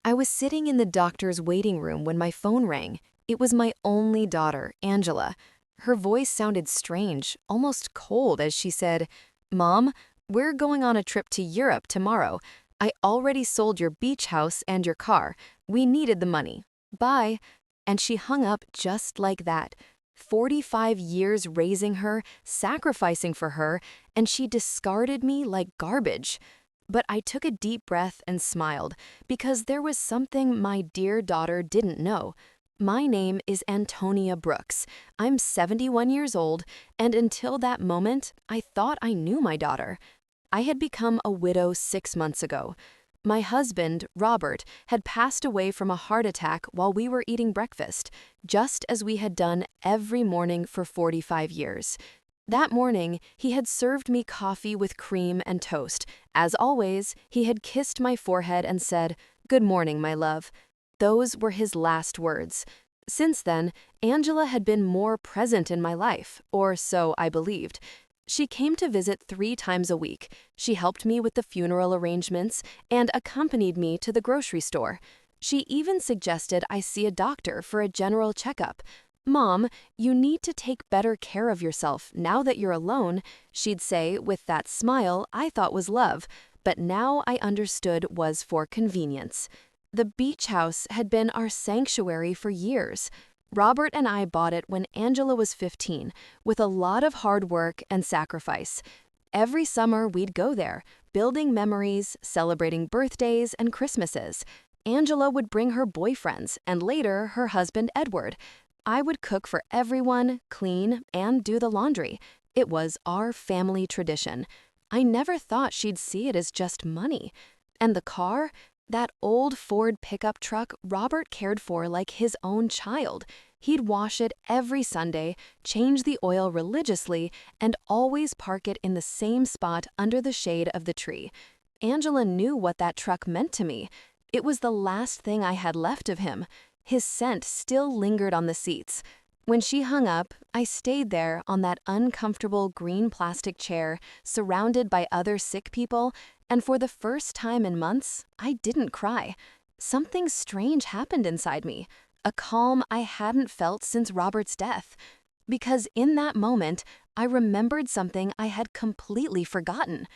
I was sitting in the doctor's waiting room when my phone rang. It was my only daughter, Angela. Her voice sounded strange, almost cold, as she said, "Mom, we're going on a trip to Europe tomorrow. I already sold your beach house and your car. We needed the money. Bye." And she hung up just like that. 45 years raising her, sacrificing for her, and she discarded me like garbage. But I took a deep breath and smiled, because there was something my dear daughter didn't know. My name is Antonia Brooks. I'm 71 years old, and until that moment, I thought I knew my daughter. I had become a widow 6 months ago. My husband, Robert, had passed away from a heart attack while we were eating breakfast, just as we had done every morning for 45 years. That morning, he had served me coffee with cream and toast. As always, he had kissed my forehead and said, "Good morning, my love." Those were his last words. Since then, Angela had been more present in my life, or so I believed. She came to visit 3 times a week. She helped me with the funeral arrangements and accompanied me to the grocery store. She even suggested I see a doctor for a general checkup. "Mom, you need to take better care of yourself now that you're alone," she'd say with that smile I thought was love, but now I understood was for convenience. The beach house had been our sanctuary for years. Robert and I bought it when Angela was 15, with a lot of hard work and sacrifice. Every summer we'd go there, building memories, celebrating birthdays and Christmases. Angela would bring her boyfriends and later her husband Edward. I would cook for everyone, clean, and do the laundry. It was our family tradition. I never thought she'd see it as just money. And the car? That old Ford pickup truck Robert cared for like his own child. He'd wash it every Sunday, change the oil religiously, and always park it in the same spot under the shade of the tree. Angela knew what that truck meant to me. It was the last thing I had left of him. His scent still lingered on the seats. When she hung up, I stayed there on that uncomfortable green plastic chair, surrounded by other sick people, and for the first time in months, I didn't cry. Something strange happened inside me, a calm I hadn't felt since Robert's death. Because in that moment, I remembered something I had completely forgotten.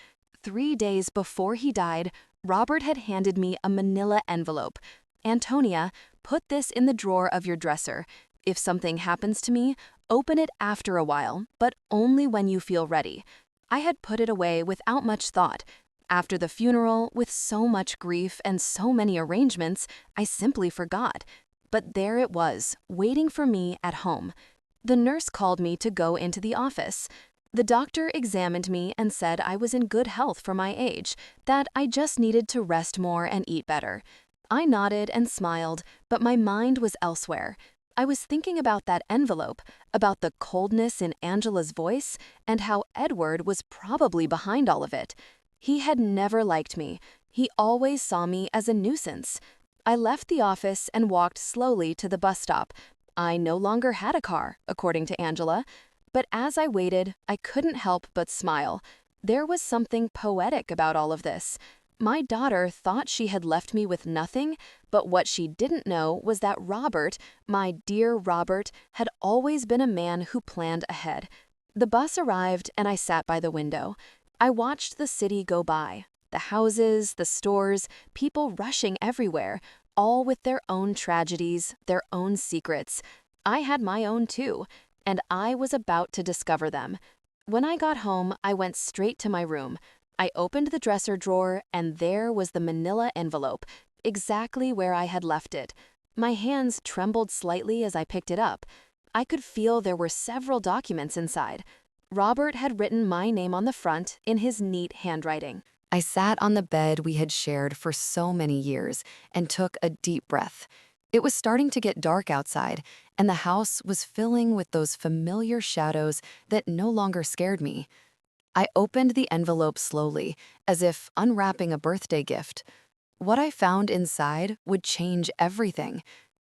3 days before he died, Robert had handed me a manila envelope. "Antonia, put this in the drawer of your dresser. If something happens to me, open it after a while, but only when you feel ready." I had put it away without much thought. After the funeral, with so much grief and so many arrangements, I simply forgot. But there it was, waiting for me at home. The nurse called me to go into the office. The doctor examined me and said I was in good health for my age, that I just needed to rest more and eat better. I nodded and smiled, but my mind was elsewhere. I was thinking about that envelope, about the coldness in Angela's voice, and how Edward was probably behind all of it. He had never liked me. He always saw me as a nuisance. I left the office and walked slowly to the bus stop. I no longer had a car, according to Angela. But as I waited, I couldn't help but smile. There was something poetic about all of this. My daughter thought she had left me with nothing, but what she didn't know was that Robert, my dear Robert, had always been a man who planned ahead. The bus arrived and I sat by the window. I watched the city go by. The houses, the stores, people rushing everywhere, all with their own tragedies, their own secrets. I had my own too, and I was about to discover them. When I got home, I went straight to my room. I opened the dresser drawer, and there was the manila envelope, exactly where I had left it. My hands trembled slightly as I picked it up. I could feel there were several documents inside. Robert had written my name on the front in his neat handwriting. I sat on the bed we had shared for so many years and took a deep breath. It was starting to get dark outside, and the house was filling with those familiar shadows that no longer scared me. I opened the envelope slowly, as if unwrapping a birthday gift. What I found inside would change everything.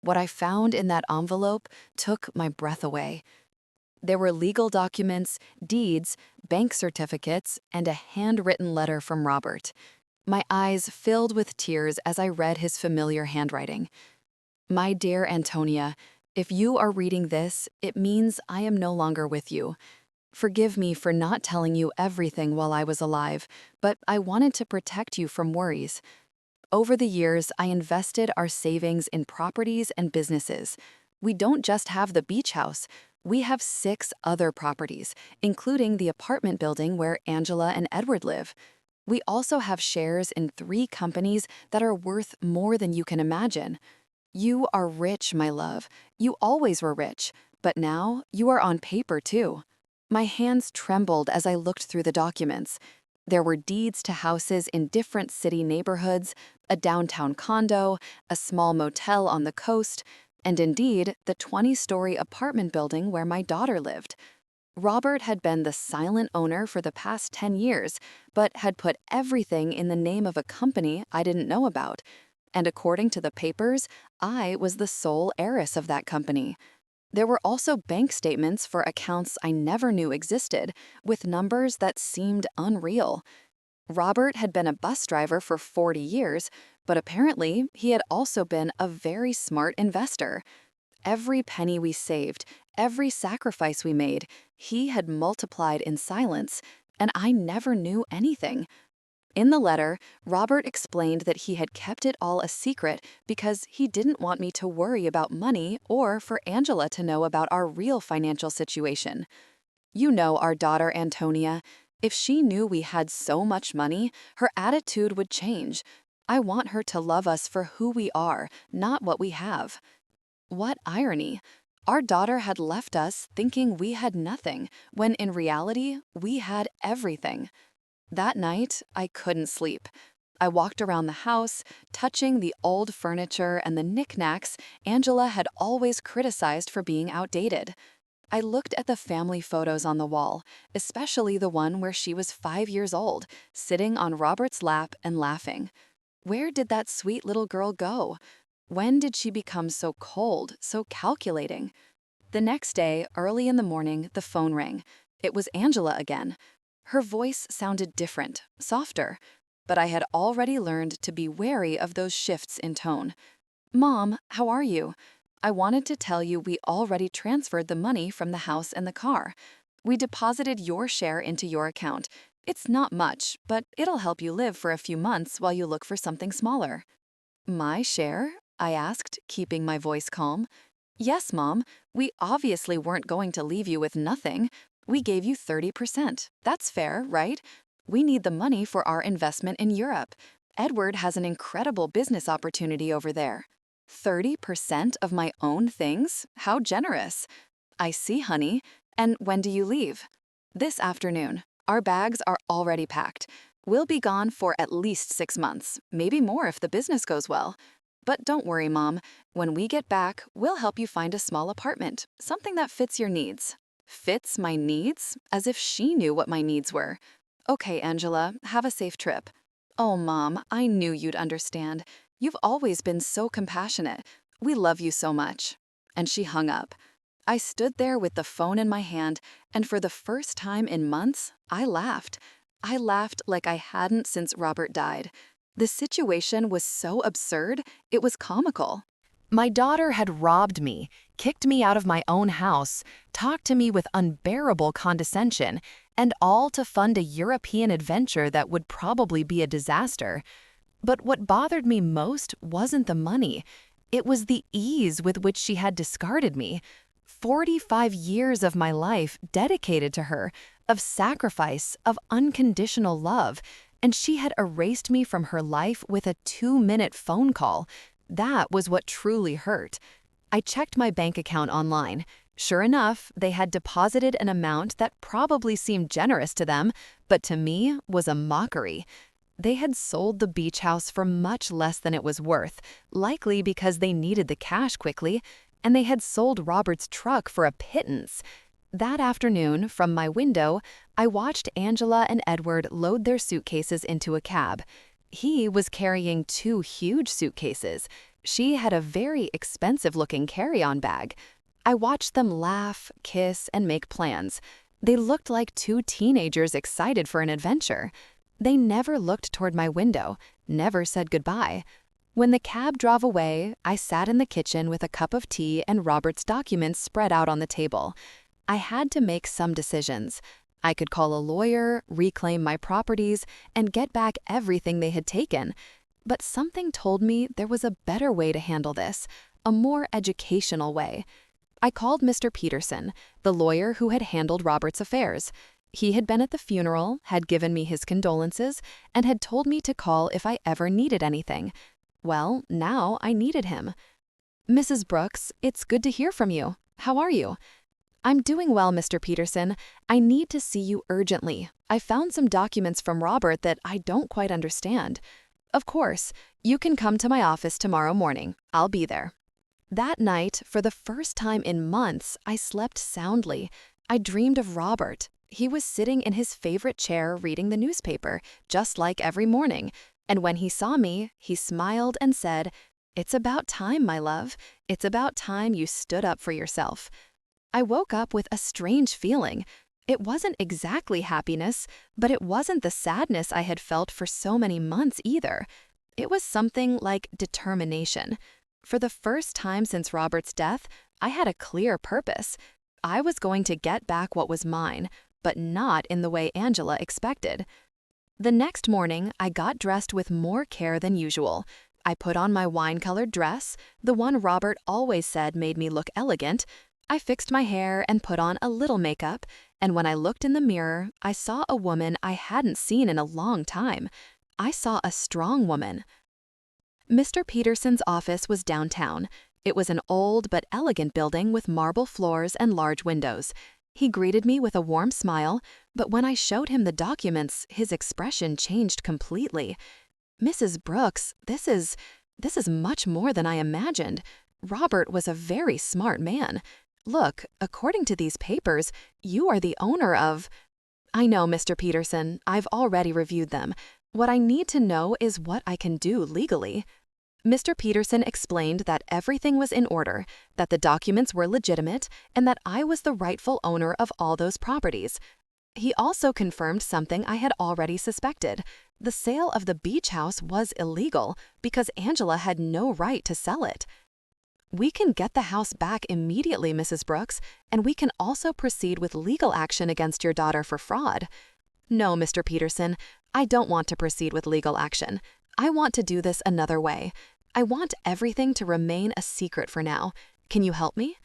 What I found in that envelope took my breath away. There were legal documents, deeds, bank certificates, and a handwritten letter from Robert. My eyes filled with tears as I read his familiar handwriting. My dear Antonia, if you are reading this, it means I am no longer with you. Forgive me for not telling you everything while I was alive, but I wanted to protect you from worries. Over the years, I invested our savings in properties and businesses. We don't just have the beach house. We have 6 other properties, including the apartment building where Angela and Edward live. We also have shares in 3 companies that are worth more than you can imagine. You are rich, my love. You always were rich, but now you are on paper too. My hands trembled as I looked through the documents. There were deeds to houses in different city neighborhoods, a downtown condo, a small motel on the coast, and indeed, the 20-story apartment building where my daughter lived. Robert had been the silent owner for the past 10 years, but had put everything in the name of a company I didn't know about. And according to the papers, I was the sole heiress of that company. There were also bank statements for accounts I never knew existed, with numbers that seemed unreal. Robert had been a bus driver for 40 years, but apparently he had also been a very smart investor. Every penny we saved, every sacrifice we made, he had multiplied in silence, and I never knew anything. In the letter, Robert explained that he had kept it all a secret because he didn't want me to worry about money or for Angela to know about our real financial situation. You know our daughter Antonia. If she knew we had so much money, her attitude would change. I want her to love us for who we are, not what we have. What irony. Our daughter had left us thinking we had nothing, when in reality, we had everything. That night, I couldn't sleep. I walked around the house, touching the old furniture and the knickknacks Angela had always criticized for being outdated. I looked at the family photos on the wall, especially the one where she was 5 years old, sitting on Robert's lap and laughing. Where did that sweet little girl go? When did she become so cold, so calculating? The next day, early in the morning, the phone rang. It was Angela again. Her voice sounded different, softer, but I had already learned to be wary of those shifts in tone. "Mom, how are you? I wanted to tell you we already transferred the money from the house and the car. We deposited your share into your account. It's not much, but it'll help you live for a few months while you look for something smaller." "My share?" I asked, keeping my voice calm. "Yes, Mom. We obviously weren't going to leave you with nothing. We gave you 30%. That's fair, right? We need the money for our investment in Europe. Edward has an incredible business opportunity over there." 30% of my own things? How generous. "I see, honey. And when do you leave?" "This afternoon. Our bags are already packed. We'll be gone for at least 6 months, maybe more if the business goes well. But don't worry, Mom. When we get back, we'll help you find a small apartment, something that fits your needs." Fits my needs? As if she knew what my needs were. "Okay, Angela, have a safe trip." "Oh, Mom, I knew you'd understand. You've always been so compassionate. We love you so much." And she hung up. I stood there with the phone in my hand, and for the first time in months, I laughed. I laughed like I hadn't since Robert died. The situation was so absurd, it was comical. My daughter had robbed me, kicked me out of my own house, talked to me with unbearable condescension, and all to fund a European adventure that would probably be a disaster. But what bothered me most wasn't the money. It was the ease with which she had discarded me. 45 years of my life dedicated to her, of sacrifice, of unconditional love, and she had erased me from her life with a 2-minute phone call. That was what truly hurt. I checked my bank account online. Sure enough, they had deposited an amount that probably seemed generous to them, but to me was a mockery. They had sold the beach house for much less than it was worth, likely because they needed the cash quickly, and they had sold Robert's truck for a pittance. That afternoon, from my window, I watched Angela and Edward load their suitcases into a cab. He was carrying 2 huge suitcases. She had a very expensive-looking carry-on bag. I watched them laugh, kiss, and make plans. They looked like 2 teenagers excited for an adventure. They never looked toward my window, never said goodbye. When the cab drove away, I sat in the kitchen with a cup of tea and Robert's documents spread out on the table. I had to make some decisions. I could call a lawyer, reclaim my properties, and get back everything they had taken. But something told me there was a better way to handle this, a more educational way. I called Mr. Peterson, the lawyer who had handled Robert's affairs. He had been at the funeral, had given me his condolences, and had told me to call if I ever needed anything. Well, now I needed him. "Mrs. Brooks, it's good to hear from you. How are you?" "I'm doing well, Mr. Peterson. I need to see you urgently. I found some documents from Robert that I don't quite understand." "Of course. You can come to my office tomorrow morning. I'll be there." That night, for the first time in months, I slept soundly. I dreamed of Robert. He was sitting in his favorite chair reading the newspaper, just like every morning. And when he saw me, he smiled and said, "It's about time, my love. It's about time you stood up for yourself." I woke up with a strange feeling. It wasn't exactly happiness, but it wasn't the sadness I had felt for so many months either. It was something like determination. For the first time since Robert's death, I had a clear purpose. I was going to get back what was mine, but not in the way Angela expected. The next morning, I got dressed with more care than usual. I put on my wine-colored dress, the one Robert always said made me look elegant. I fixed my hair and put on a little makeup, and when I looked in the mirror, I saw a woman I hadn't seen in a long time. I saw a strong woman. Mr. Peterson's office was downtown. It was an old but elegant building with marble floors and large windows. He greeted me with a warm smile, but when I showed him the documents, his expression changed completely. "Mrs. Brooks, this is much more than I imagined. Robert was a very smart man. Look, according to these papers, you are the owner of—" "I know, Mr. Peterson. I've already reviewed them. What I need to know is what I can do legally." Mr. Peterson explained that everything was in order, that the documents were legitimate, and that I was the rightful owner of all those properties. He also confirmed something I had already suspected. The sale of the beach house was illegal because Angela had no right to sell it. "We can get the house back immediately, Mrs. Brooks, and we can also proceed with legal action against your daughter for fraud." "No, Mr. Peterson, I don't want to proceed with legal action. I want to do this another way. I want everything to remain a secret for now. Can you help me?"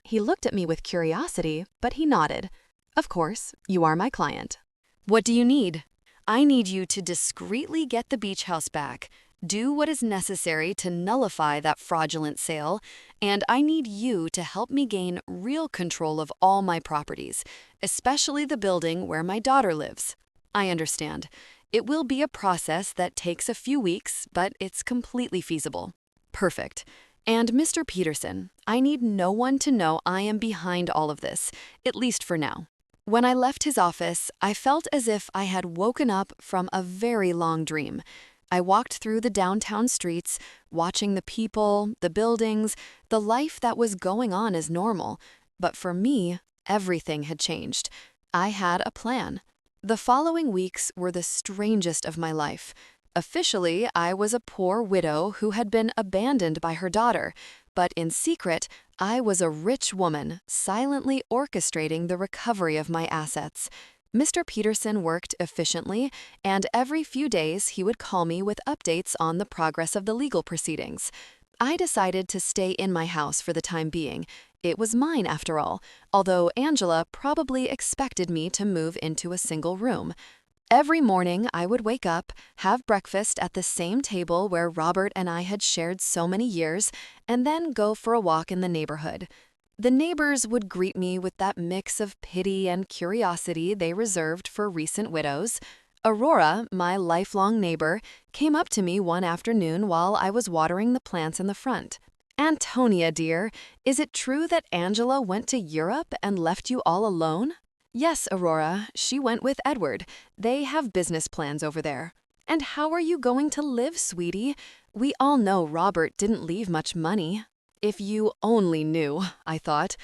He looked at me with curiosity, but he nodded. "Of course, you are my client." "What do you need?" "I need you to discreetly get the beach house back, do what is necessary to nullify that fraudulent sale, and I need you to help me gain real control of all my properties, especially the building where my daughter lives." "I understand. It will be a process that takes a few weeks, but it's completely feasible." "Perfect. And Mr. Peterson, I need no one to know I am behind all of this, at least for now." When I left his office, I felt as if I had woken up from a very long dream. I walked through the downtown streets, watching the people, the buildings, the life that was going on as normal. But for me, everything had changed. I had a plan. The following weeks were the strangest of my life. Officially, I was a poor widow who had been abandoned by her daughter, but in secret, I was a rich woman silently orchestrating the recovery of my assets. Mr. Peterson worked efficiently, and every few days he would call me with updates on the progress of the legal proceedings. I decided to stay in my house for the time being. It was mine after all, although Angela probably expected me to move into a single room. Every morning I would wake up, have breakfast at the same table where Robert and I had shared so many years, and then go for a walk in the neighborhood. The neighbors would greet me with that mix of pity and curiosity they reserved for recent widows. Aurora, my lifelong neighbor, came up to me one afternoon while I was watering the plants in the front. "Antonia, dear, is it true that Angela went to Europe and left you all alone?" "Yes, Aurora, she went with Edward. They have business plans over there." "And how are you going to live, sweetie? We all know Robert didn't leave much money." "If you only knew," I thought.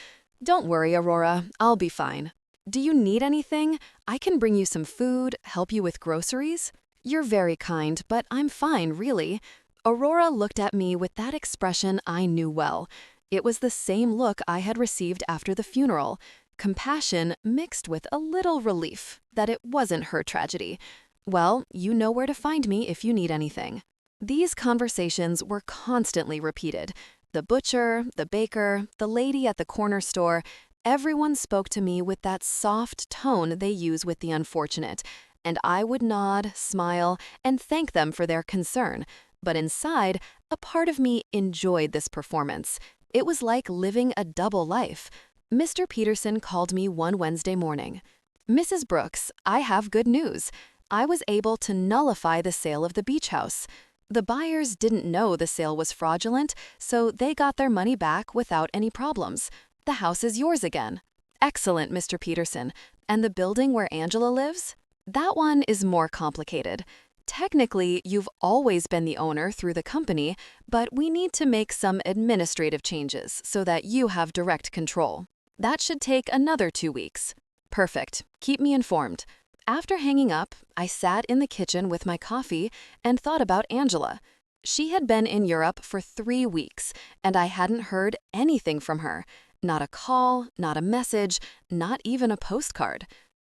"Don't worry, Aurora, I'll be fine." Do you need anything? I can bring you some food, help you with groceries. You're very kind, but I'm fine, really. Aurora looked at me with that expression I knew well. It was the same look I had received after the funeral. Compassion mixed with a little relief that it wasn't her tragedy. Well, you know where to find me if you need anything. These conversations were constantly repeated. The butcher, the baker, the lady at the corner store, everyone spoke to me with that soft tone they use with the unfortunate, and I would nod, smile, and thank them for their concern. But inside, a part of me enjoyed this performance. It was like living a double life. Mr. Peterson called me one Wednesday morning. "Mrs. Brooks, I have good news. I was able to nullify the sale of the beach house. The buyers didn't know the sale was fraudulent, so they got their money back without any problems. The house is yours again." "Excellent, Mr. Peterson. And the building where Angela lives?" "That one is more complicated. Technically, you've always been the owner through the company, but we need to make some administrative changes so that you have direct control. That should take another 2 weeks." "Perfect. Keep me informed." After hanging up, I sat in the kitchen with my coffee and thought about Angela. She had been in Europe for 3 weeks, and I hadn't heard anything from her. Not a call, not a message, not even a postcard.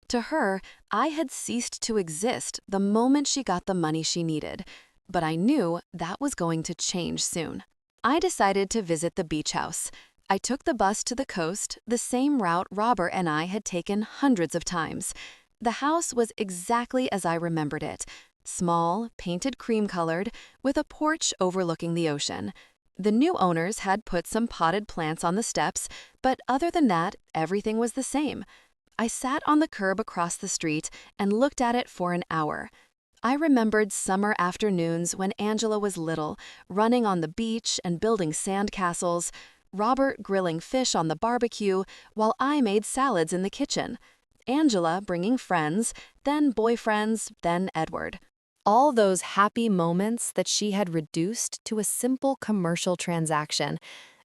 To her, I had ceased to exist the moment she got the money she needed. But I knew that was going to change soon. I decided to visit the beach house. I took the bus to the coast, the same route Robert and I had taken hundreds of times. The house was exactly as I remembered it. Small, painted cream-colored, with a porch overlooking the ocean. The new owners had put some potted plants on the steps, but other than that, everything was the same. I sat on the curb across the street and looked at it for an hour. I remembered summer afternoons when Angela was little, running on the beach and building sand castles, Robert grilling fish on the barbecue while I made salads in the kitchen, Angela bringing friends, then boyfriends, then Edward. All those happy moments that she had reduced to a simple commercial transaction.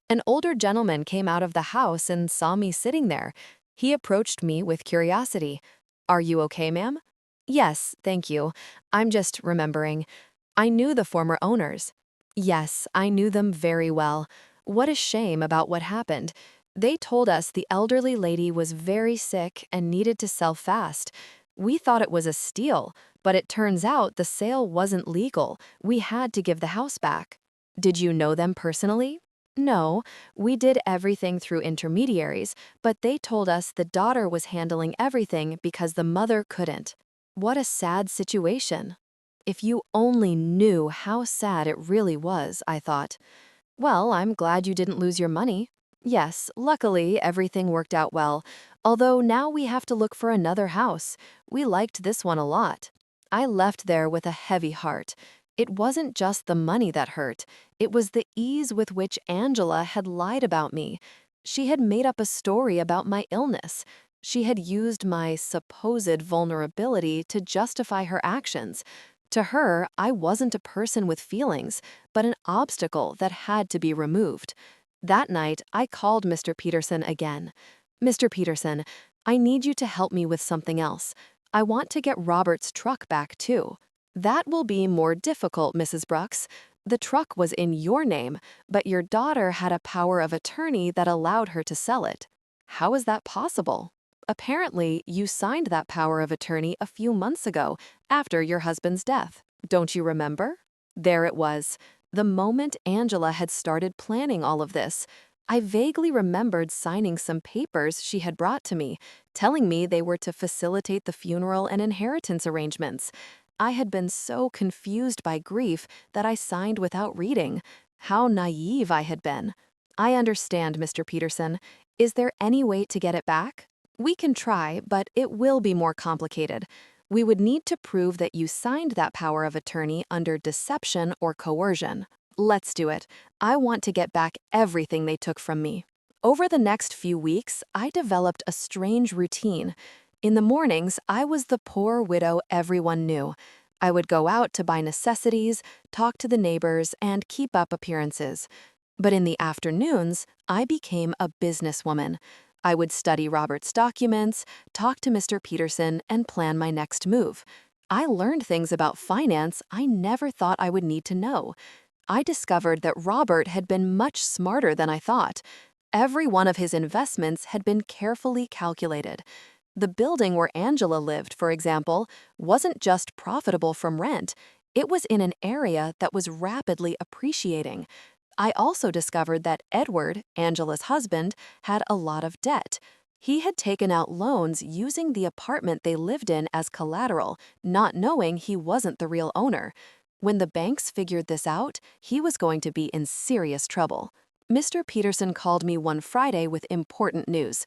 An older gentleman came out of the house and saw me sitting there. He approached me with curiosity. "Are you okay, ma'am?" "Yes, thank you. I'm just remembering. I knew the former owners." "Yes, I knew them very well. What a shame about what happened. They told us the elderly lady was very sick and needed to sell fast. We thought it was a steal, but it turns out the sale wasn't legal. We had to give the house back." "Did you know them personally?" "No, we did everything through intermediaries, but they told us the daughter was handling everything because the mother couldn't." What a sad situation. If you only knew how sad it really was, I thought. "Well, I'm glad you didn't lose your money." "Yes, luckily everything worked out well, although now we have to look for another house. We liked this one a lot." I left there with a heavy heart. It wasn't just the money that hurt. It was the ease with which Angela had lied about me. She had made up a story about my illness. She had used my supposed vulnerability to justify her actions. To her, I wasn't a person with feelings, but an obstacle that had to be removed. That night, I called Mr. Peterson again. "Mr. Peterson, I need you to help me with something else. I want to get Robert's truck back, too." "That will be more difficult, Mrs. Brooks. The truck was in your name, but your daughter had a power of attorney that allowed her to sell it." "How is that possible?" "Apparently, you signed that power of attorney a few months ago, after your husband's death. Don't you remember?" There it was. The moment Angela had started planning all of this, I vaguely remembered signing some papers she had brought to me, telling me they were to facilitate the funeral and inheritance arrangements. I had been so confused by grief that I signed without reading. How naive I had been. "I understand, Mr. Peterson. Is there any way to get it back?" "We can try, but it will be more complicated. We would need to prove that you signed that power of attorney under deception or coercion." "Let's do it. I want to get back everything they took from me." Over the next few weeks, I developed a strange routine. In the mornings, I was the poor widow everyone knew. I would go out to buy necessities, talk to the neighbors, and keep up appearances. But in the afternoons, I became a businesswoman. I would study Robert's documents, talk to Mr. Peterson, and plan my next move. I learned things about finance I never thought I would need to know. I discovered that Robert had been much smarter than I thought. Every one of his investments had been carefully calculated. The building where Angela lived, for example, wasn't just profitable from rent, it was in an area that was rapidly appreciating. I also discovered that Edward, Angela's husband, had a lot of debt. He had taken out loans using the apartment they lived in as collateral, not knowing he wasn't the real owner. When the banks figured this out, he was going to be in serious trouble. Mr. Peterson called me one Friday with important news.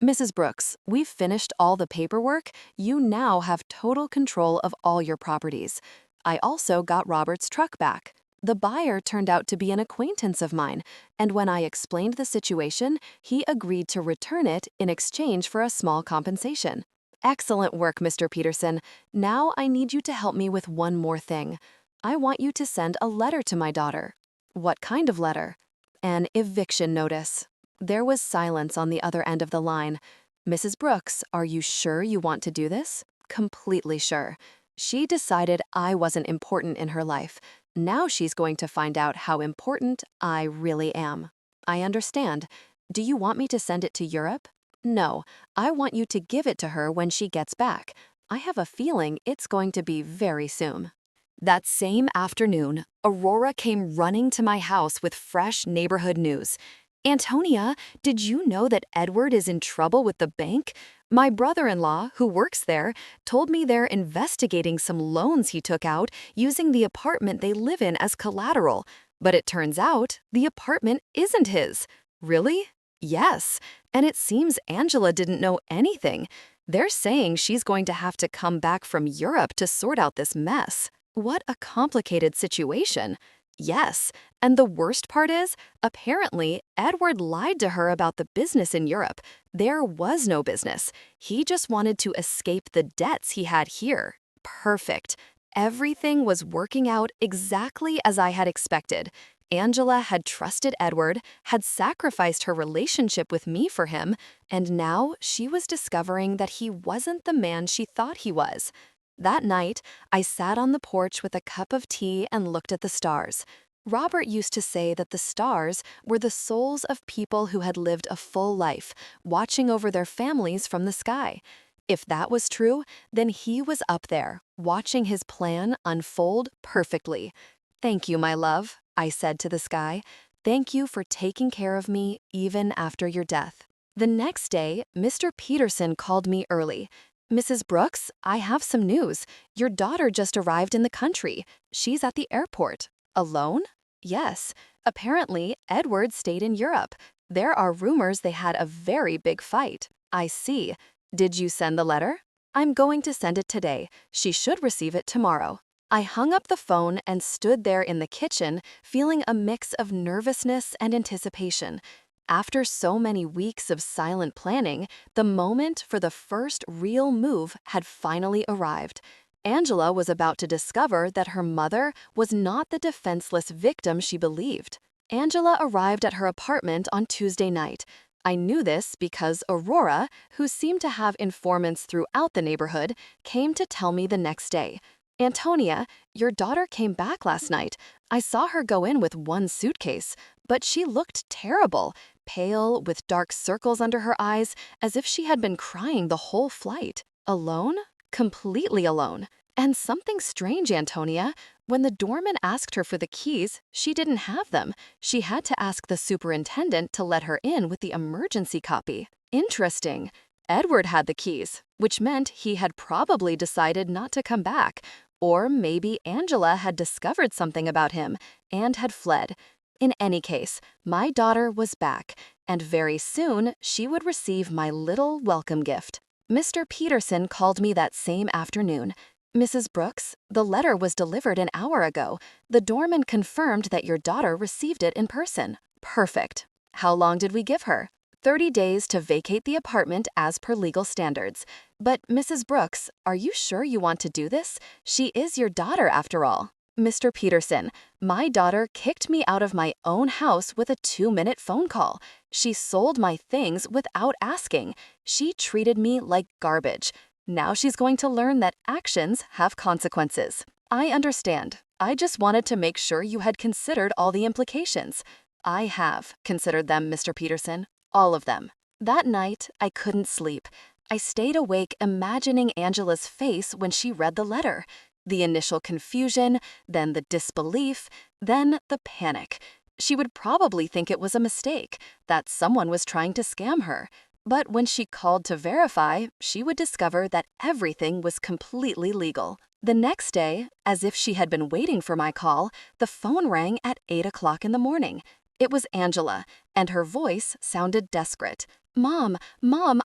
"Mrs. Brooks, we've finished all the paperwork. You now have total control of all your properties. I also got Robert's truck back. The buyer turned out to be an acquaintance of mine, and when I explained the situation, he agreed to return it in exchange for a small compensation." "Excellent work, Mr. Peterson. Now I need you to help me with one more thing. I want you to send a letter to my daughter." "What kind of letter?" "An eviction notice." There was silence on the other end of the line. "Mrs. Brooks, are you sure you want to do this?" "Completely sure." She decided I wasn't important in her life. Now she's going to find out how important I really am. "I understand. Do you want me to send it to Europe?" "No, I want you to give it to her when she gets back. I have a feeling it's going to be very soon." That same afternoon, Aurora came running to my house with fresh neighborhood news. "Antonia, did you know that Edward is in trouble with the bank? My brother-in-law, who works there, told me they're investigating some loans he took out using the apartment they live in as collateral. But it turns out the apartment isn't his." "Really?" "Yes, and it seems Angela didn't know anything. They're saying she's going to have to come back from Europe to sort out this mess." What a complicated situation. Yes, and the worst part is, apparently, Edward lied to her about the business in Europe. There was no business. He just wanted to escape the debts he had here. Perfect. Everything was working out exactly as I had expected. Angela had trusted Edward, had sacrificed her relationship with me for him, and now she was discovering that he wasn't the man she thought he was. That night, I sat on the porch with a cup of tea and looked at the stars. Robert used to say that the stars were the souls of people who had lived a full life, watching over their families from the sky. If that was true, then he was up there, watching his plan unfold perfectly. "Thank you, my love," I said to the sky. "Thank you for taking care of me even after your death." The next day, Mr. Peterson called me early. "Mrs. Brooks, I have some news. Your daughter just arrived in the country. She's at the airport." "Alone?" "Yes. Apparently, Edward stayed in Europe. There are rumors they had a very big fight." "I see. Did you send the letter?" "I'm going to send it today. She should receive it tomorrow." I hung up the phone and stood there in the kitchen, feeling a mix of nervousness and anticipation. After so many weeks of silent planning, the moment for the first real move had finally arrived. Angela was about to discover that her mother was not the defenseless victim she believed. Angela arrived at her apartment on Tuesday night. I knew this because Aurora, who seemed to have informants throughout the neighborhood, came to tell me the next day. "Antonia, your daughter came back last night. I saw her go in with one suitcase, but she looked terrible, pale, with dark circles under her eyes, as if she had been crying the whole flight." "Alone?" "Completely alone. And something strange, Antonia. When the doorman asked her for the keys, she didn't have them. She had to ask the superintendent to let her in with the emergency copy." "Interesting. Edward had the keys, which meant he had probably decided not to come back. Or maybe Angela had discovered something about him and had fled. In any case, my daughter was back, and very soon she would receive my little welcome gift." Mr. Peterson called me that same afternoon. "Mrs. Brooks, the letter was delivered an hour ago. The doorman confirmed that your daughter received it in person." "Perfect. How long did we give her?" 30 days to vacate the apartment as per legal standards. "But, Mrs. Brooks, are you sure you want to do this? She is your daughter, after all." Mr. Peterson, my daughter kicked me out of my own house with a 2-minute phone call. She sold my things without asking. She treated me like garbage. Now she's going to learn that actions have consequences. I understand. I just wanted to make sure you had considered all the implications. I have considered them, Mr. Peterson. All of them. That night, I couldn't sleep. I stayed awake imagining Angela's face when she read the letter. The initial confusion, then the disbelief, then the panic. She would probably think it was a mistake, that someone was trying to scam her. But when she called to verify, she would discover that everything was completely legal. The next day, as if she had been waiting for my call, the phone rang at 8 o'clock in the morning. It was Angela, and her voice sounded desperate. Mom,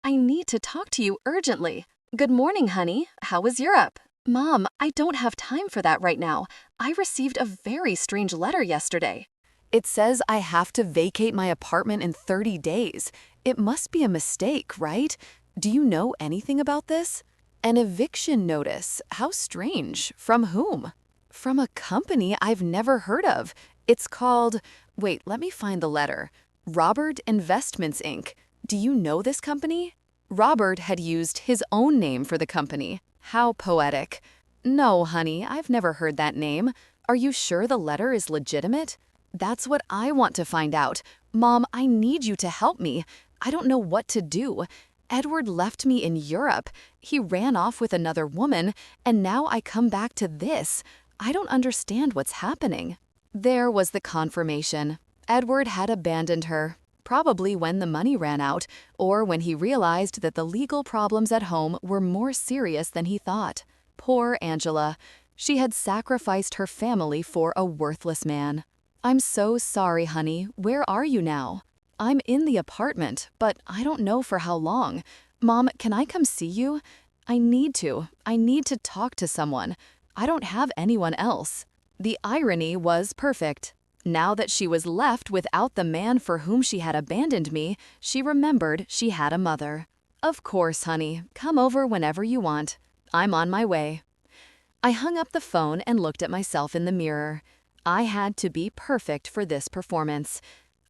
I need to talk to you urgently. Good morning, honey. How was Europe? Mom, I don't have time for that right now. I received a very strange letter yesterday. It says I have to vacate my apartment in 30 days. It must be a mistake, right? Do you know anything about this? An eviction notice. How strange. From whom? From a company I've never heard of. It's called... Wait, let me find the letter. Robert Investments, Inc. Do you know this company? Robert had used his own name for the company. How poetic. No, honey, I've never heard that name. Are you sure the letter is legitimate? That's what I want to find out. Mom, I need you to help me. I don't know what to do. Edward left me in Europe. He ran off with another woman, and now I come back to this. I don't understand what's happening. There was the confirmation. Edward had abandoned her. Probably when the money ran out, or when he realized that the legal problems at home were more serious than he thought. Poor Angela. She had sacrificed her family for a worthless man. I'm so sorry, honey. Where are you now? I'm in the apartment, but I don't know for how long. Mom, can I come see you? I need to. I need to talk to someone. I don't have anyone else. The irony was perfect. Now that she was left without the man for whom she had abandoned me, she remembered she had a mother. Of course, honey. Come over whenever you want. I'm on my way. I hung up the phone and looked at myself in the mirror. I had to be perfect for this performance.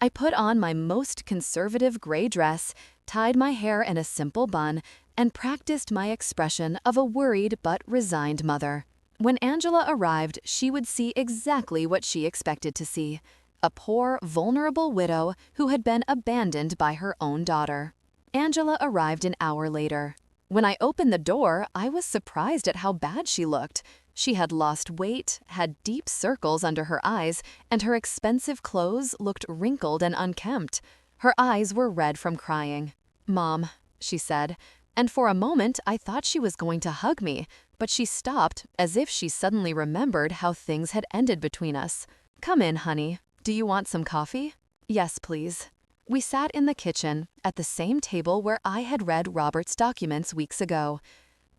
I put on my most conservative gray dress, tied my hair in a simple bun, and practiced my expression of a worried but resigned mother. When Angela arrived, she would see exactly what she expected to see: a poor, vulnerable widow who had been abandoned by her own daughter. Angela arrived an hour later. When I opened the door, I was surprised at how bad she looked. She had lost weight, had deep circles under her eyes, and her expensive clothes looked wrinkled and unkempt. Her eyes were red from crying. "Mom," she said, and for a moment I thought she was going to hug me, but she stopped as if she suddenly remembered how things had ended between us. "Come in, honey. Do you want some coffee?" "Yes, please." We sat in the kitchen, at the same table where I had read Robert's documents weeks ago.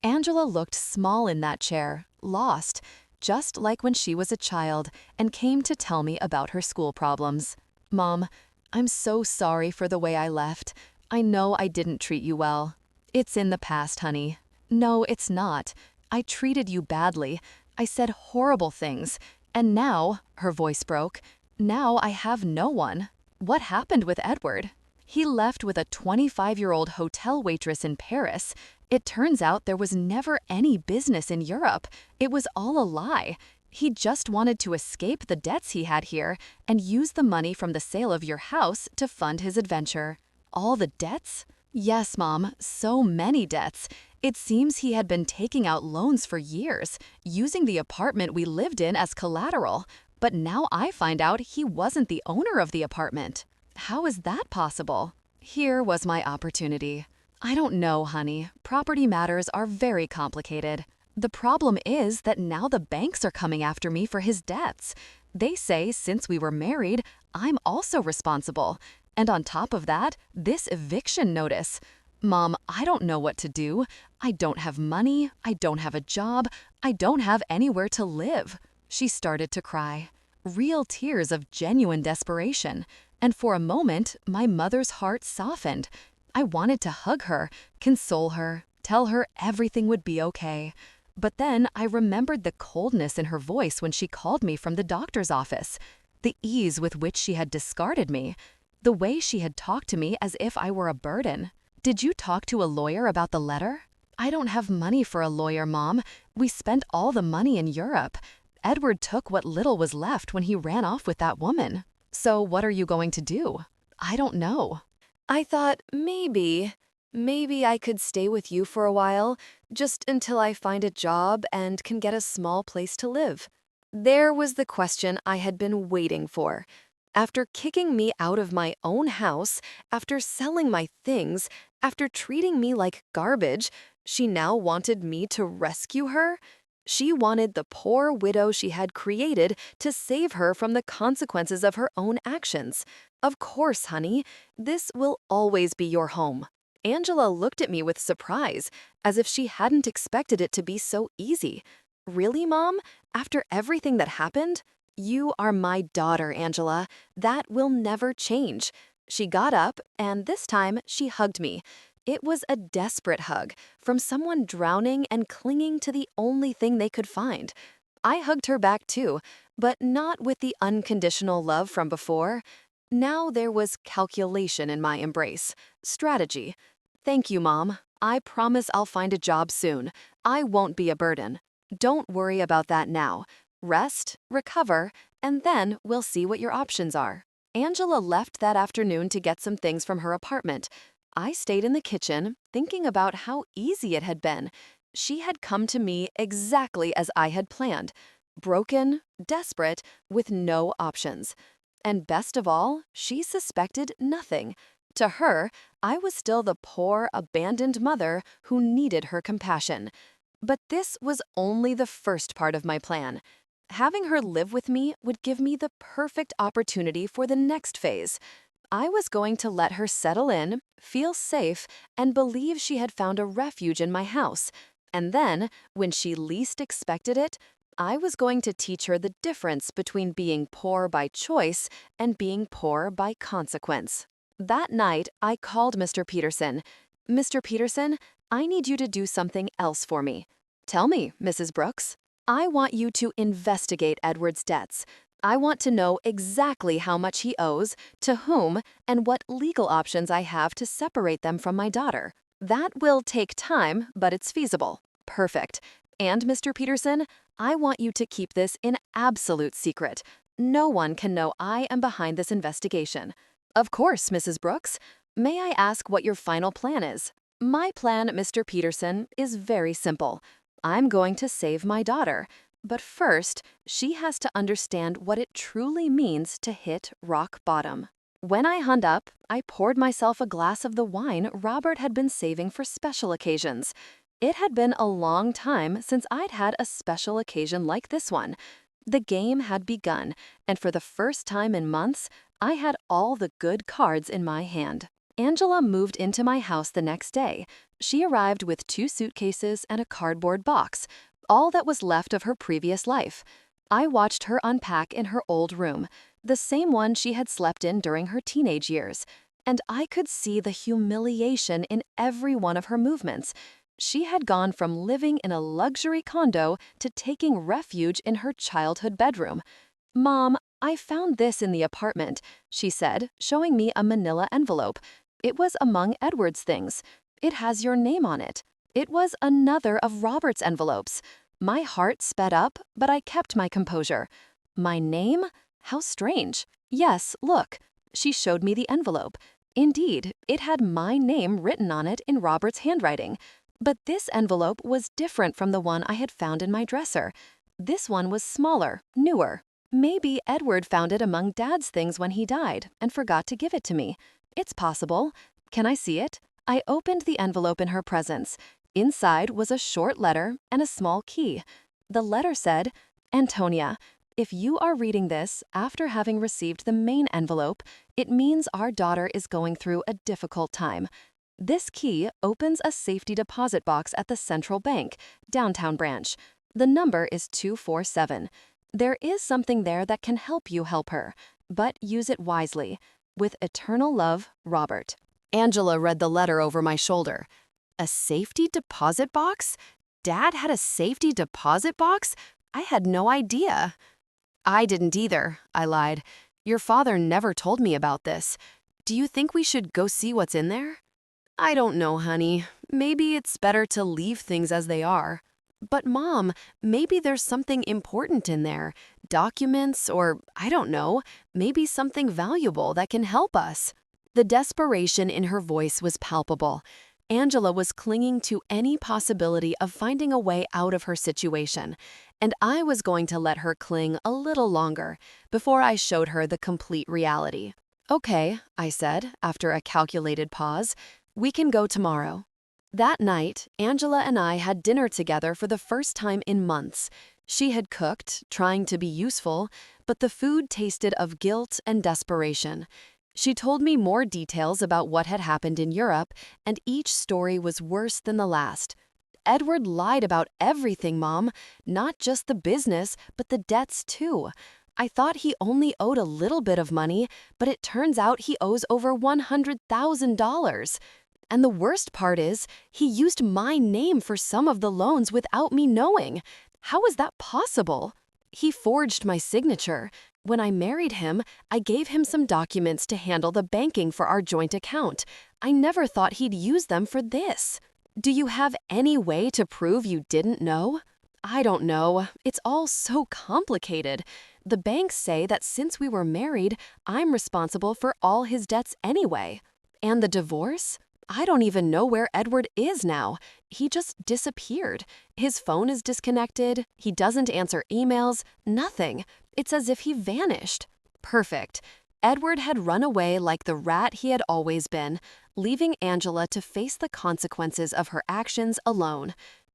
Angela looked small in that chair, lost, just like when she was a child and came to tell me about her school problems. "Mom, I'm so sorry for the way I left. I know I didn't treat you well." "It's in the past, honey." "No, it's not. I treated you badly. I said horrible things. And now," her voice broke, "now I have no one." "What happened with Edward?" "He left with a 25-year-old hotel waitress in Paris. It turns out there was never any business in Europe. It was all a lie. He just wanted to escape the debts he had here and use the money from the sale of your house to fund his adventure." "All the debts?" "Yes, Mom, so many debts. It seems he had been taking out loans for years, using the apartment we lived in as collateral. But now I find out he wasn't the owner of the apartment." "How is that possible?" Here was my opportunity. "I don't know, honey. Property matters are very complicated. The problem is that now the banks are coming after me for his debts. They say since we were married, I'm also responsible. And on top of that, this eviction notice. Mom, I don't know what to do. I don't have money. I don't have a job. I don't have anywhere to live." She started to cry. Real tears of genuine desperation. And for a moment, my mother's heart softened. I wanted to hug her, console her, tell her everything would be okay. But then I remembered the coldness in her voice when she called me from the doctor's office, the ease with which she had discarded me, the way she had talked to me as if I were a burden. Did you talk to a lawyer about the letter? I don't have money for a lawyer, Mom. We spent all the money in Europe. Edward took what little was left when he ran off with that woman. So what are you going to do? I don't know. I thought maybe I could stay with you for a while, just until I find a job and can get a small place to live. There was the question I had been waiting for. After kicking me out of my own house, after selling my things, after treating me like garbage, she now wanted me to rescue her? She wanted the poor widow she had created to save her from the consequences of her own actions. Of course, honey, this will always be your home. Angela looked at me with surprise, as if she hadn't expected it to be so easy. Really, Mom? After everything that happened? You are my daughter, Angela. That will never change. She got up, and this time she hugged me. It was a desperate hug, from someone drowning and clinging to the only thing they could find. I hugged her back too, but not with the unconditional love from before. Now there was calculation in my embrace, strategy. Thank you, Mom. I promise I'll find a job soon. I won't be a burden. Don't worry about that now. Rest, recover, and then we'll see what your options are. Angela left that afternoon to get some things from her apartment. I stayed in the kitchen, thinking about how easy it had been. She had come to me exactly as I had planned. Broken, desperate, with no options. And best of all, she suspected nothing. To her, I was still the poor, abandoned mother who needed her compassion. But this was only the first part of my plan. Having her live with me would give me the perfect opportunity for the next phase. I was going to let her settle in, feel safe, and believe she had found a refuge in my house. And then, when she least expected it, I was going to teach her the difference between being poor by choice and being poor by consequence. That night, I called Mr. Peterson. Mr. Peterson, I need you to do something else for me. Tell me, Mrs. Brooks. I want you to investigate Edward's debts. I want to know exactly how much he owes, to whom, and what legal options I have to separate them from my daughter. That will take time, but it's feasible. Perfect. And, Mr. Peterson, I want you to keep this in absolute secret. No one can know I am behind this investigation. Of course, Mrs. Brooks. May I ask what your final plan is? My plan, Mr. Peterson, is very simple. I'm going to save my daughter. But first, she has to understand what it truly means to hit rock bottom. When I hung up, I poured myself a glass of the wine Robert had been saving for special occasions. It had been a long time since I'd had a special occasion like this one. The game had begun, and for the first time in months, I had all the good cards in my hand. Angela moved into my house the next day. She arrived with 2 suitcases and a cardboard box, all that was left of her previous life. I watched her unpack in her old room, the same one she had slept in during her teenage years, and I could see the humiliation in every one of her movements. She had gone from living in a luxury condo to taking refuge in her childhood bedroom. Mom, I found this in the apartment, she said, showing me a manila envelope. It was among Edward's things. It has your name on it. It was another of Robert's envelopes. My heart sped up, but I kept my composure. My name? How strange. Yes, look. She showed me the envelope. Indeed, it had my name written on it in Robert's handwriting. But this envelope was different from the one I had found in my dresser. This one was smaller, newer. Maybe Edward found it among Dad's things when he died and forgot to give it to me. It's possible. Can I see it? I opened the envelope in her presence. Inside was a short letter and a small key. The letter said, Antonia, if you are reading this after having received the main envelope, it means our daughter is going through a difficult time. This key opens a safety deposit box at the Central Bank, downtown branch. The number is 247. There is something there that can help you help her, but use it wisely. With eternal love, Robert. Angela read the letter over my shoulder. A safety deposit box? Dad had a safety deposit box? I had no idea. I didn't either, I lied. Your father never told me about this. Do you think we should go see what's in there? I don't know, honey. Maybe it's better to leave things as they are. But Mom, maybe there's something important in there. Documents or, I don't know, maybe something valuable that can help us. The desperation in her voice was palpable. Angela was clinging to any possibility of finding a way out of her situation, and I was going to let her cling a little longer before I showed her the complete reality. Okay, I said, after a calculated pause, we can go tomorrow. That night, Angela and I had dinner together for the first time in months. She had cooked, trying to be useful, but the food tasted of guilt and desperation. She told me more details about what had happened in Europe, and each story was worse than the last. Edward lied about everything, Mom, not just the business, but the debts too. I thought he only owed a little bit of money, but it turns out he owes over $100,000. And the worst part is, he used my name for some of the loans without me knowing. How is that possible? He forged my signature. When I married him, I gave him some documents to handle the banking for our joint account. I never thought he'd use them for this. Do you have any way to prove you didn't know? I don't know. It's all so complicated. The banks say that since we were married, I'm responsible for all his debts anyway. And the divorce? I don't even know where Edward is now. He just disappeared. His phone is disconnected. He doesn't answer emails. Nothing. It's as if he vanished. Perfect. Edward had run away like the rat he had always been, leaving Angela to face the consequences of her actions alone.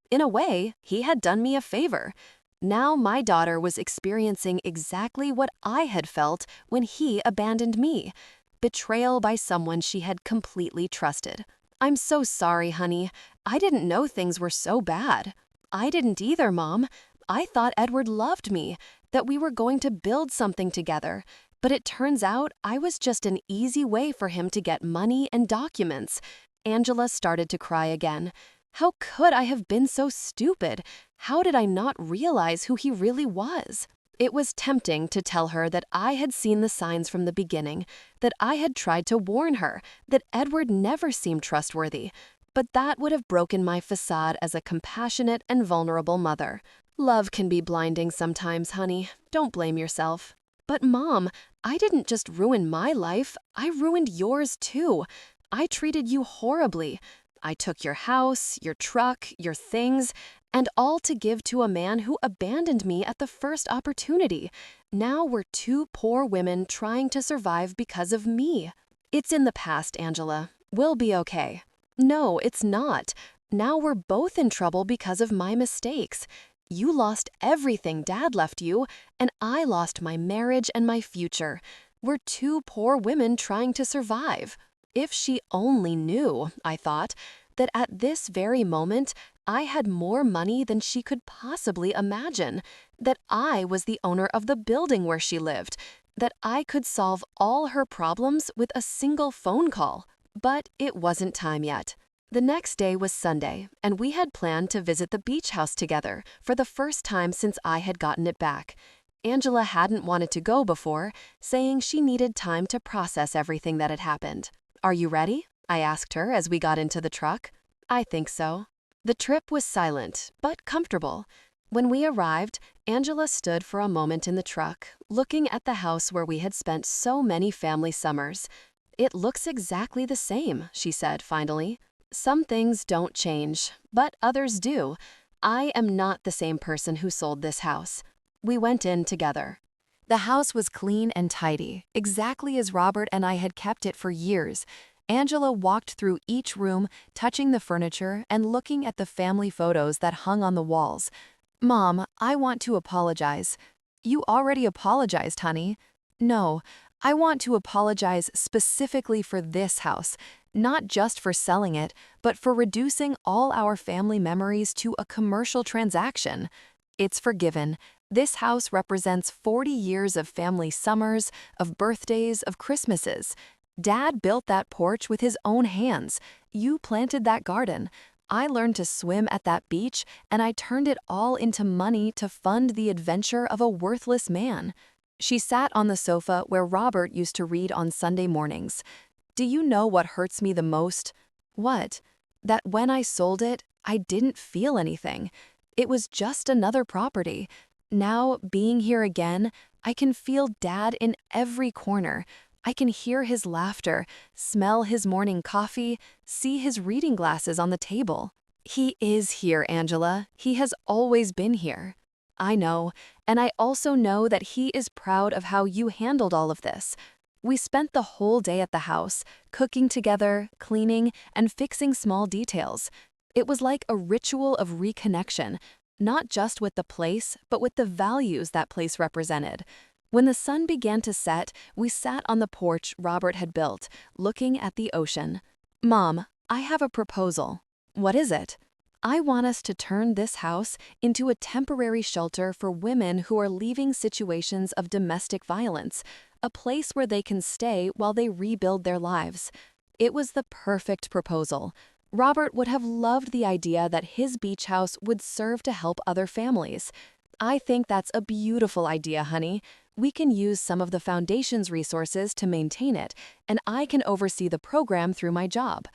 In a way, he had done me a favor. Now my daughter was experiencing exactly what I had felt when he abandoned me. Betrayal by someone she had completely trusted. I'm so sorry, honey. I didn't know things were so bad. I didn't either, Mom. I thought Edward loved me, that we were going to build something together. But it turns out I was just an easy way for him to get money and documents. Angela started to cry again. How could I have been so stupid? How did I not realize who he really was? It was tempting to tell her that I had seen the signs from the beginning, that I had tried to warn her, that Edward never seemed trustworthy. But that would have broken my facade as a compassionate and vulnerable mother. Love can be blinding sometimes, honey. Don't blame yourself. But Mom, I didn't just ruin my life, I ruined yours too. I treated you horribly. I took your house, your truck, your things, and all to give to a man who abandoned me at the first opportunity. Now we're two poor women trying to survive because of me. It's in the past, Angela. We'll be okay. No, it's not. Now we're both in trouble because of my mistakes. You lost everything Dad left you, and I lost my marriage and my future. We're two poor women trying to survive. If she only knew, I thought, that at this very moment, I had more money than she could possibly imagine, that I was the owner of the building where she lived, that I could solve all her problems with a single phone call. But it wasn't time yet. The next day was Sunday, and we had planned to visit the beach house together for the first time since I had gotten it back. Angela hadn't wanted to go before, saying she needed time to process everything that had happened. Are you ready? I asked her as we got into the truck. I think so. The trip was silent, but comfortable. When we arrived, Angela stood for a moment in the truck, looking at the house where we had spent so many family summers. It looks exactly the same, she said finally. Some things don't change, but others do. I am not the same person who sold this house. We went in together. The house was clean and tidy, exactly as Robert and I had kept it for years. Angela walked through each room, touching the furniture and looking at the family photos that hung on the walls. Mom, I want to apologize. You already apologized, honey. No, I want to apologize specifically for this house, not just for selling it, but for reducing all our family memories to a commercial transaction. It's forgiven. This house represents 40 years of family summers, of birthdays, of Christmases. Dad built that porch with his own hands. You planted that garden. I learned to swim at that beach, and I turned it all into money to fund the adventure of a worthless man. She sat on the sofa where Robert used to read on Sunday mornings. Do you know what hurts me the most? What? That when I sold it, I didn't feel anything. It was just another property. Now, being here again, I can feel Dad in every corner. I can hear his laughter, smell his morning coffee, see his reading glasses on the table. He is here, Angela. He has always been here. I know, and I also know that he is proud of how you handled all of this. We spent the whole day at the house, cooking together, cleaning, and fixing small details. It was like a ritual of reconnection, not just with the place, but with the values that place represented. When the sun began to set, we sat on the porch Robert had built, looking at the ocean. Mom, I have a proposal. What is it? I want us to turn this house into a temporary shelter for women who are leaving situations of domestic violence, a place where they can stay while they rebuild their lives. It was the perfect proposal. Robert would have loved the idea that his beach house would serve to help other families. I think that's a beautiful idea, honey. We can use some of the foundation's resources to maintain it, and I can oversee the program through my job.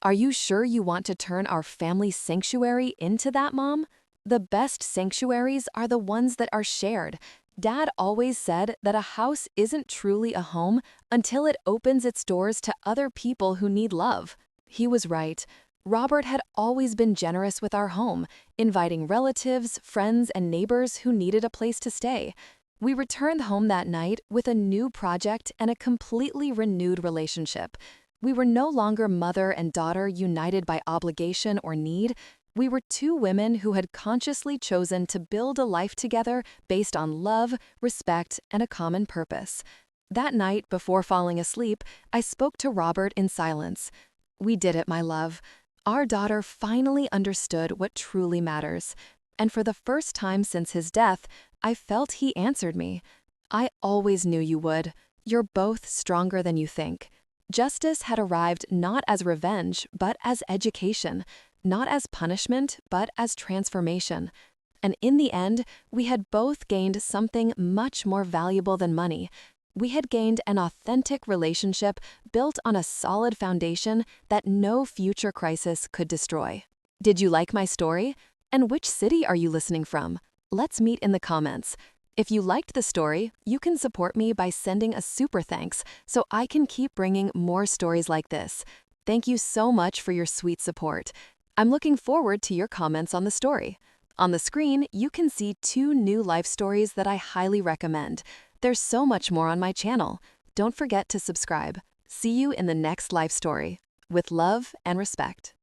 Are you sure you want to turn our family sanctuary into that, Mom? The best sanctuaries are the ones that are shared. Dad always said that a house isn't truly a home until it opens its doors to other people who need love. He was right. Robert had always been generous with our home, inviting relatives, friends, and neighbors who needed a place to stay. We returned home that night with a new project and a completely renewed relationship. We were no longer mother and daughter united by obligation or need. We were two women who had consciously chosen to build a life together based on love, respect, and a common purpose. That night, before falling asleep, I spoke to Robert in silence. We did it, my love. Our daughter finally understood what truly matters. And for the first time since his death, I felt he answered me. I always knew you would. You're both stronger than you think. Justice had arrived not as revenge, but as education, not as punishment, but as transformation. And in the end, we had both gained something much more valuable than money. We had gained an authentic relationship built on a solid foundation that no future crisis could destroy. Did you like my story? And which city are you listening from? Let's meet in the comments. If you liked the story, you can support me by sending a super thanks so I can keep bringing more stories like this. Thank you so much for your sweet support. I'm looking forward to your comments on the story. On the screen, you can see 2 new life stories that I highly recommend. There's so much more on my channel. Don't forget to subscribe. See you in the next life story. With love and respect.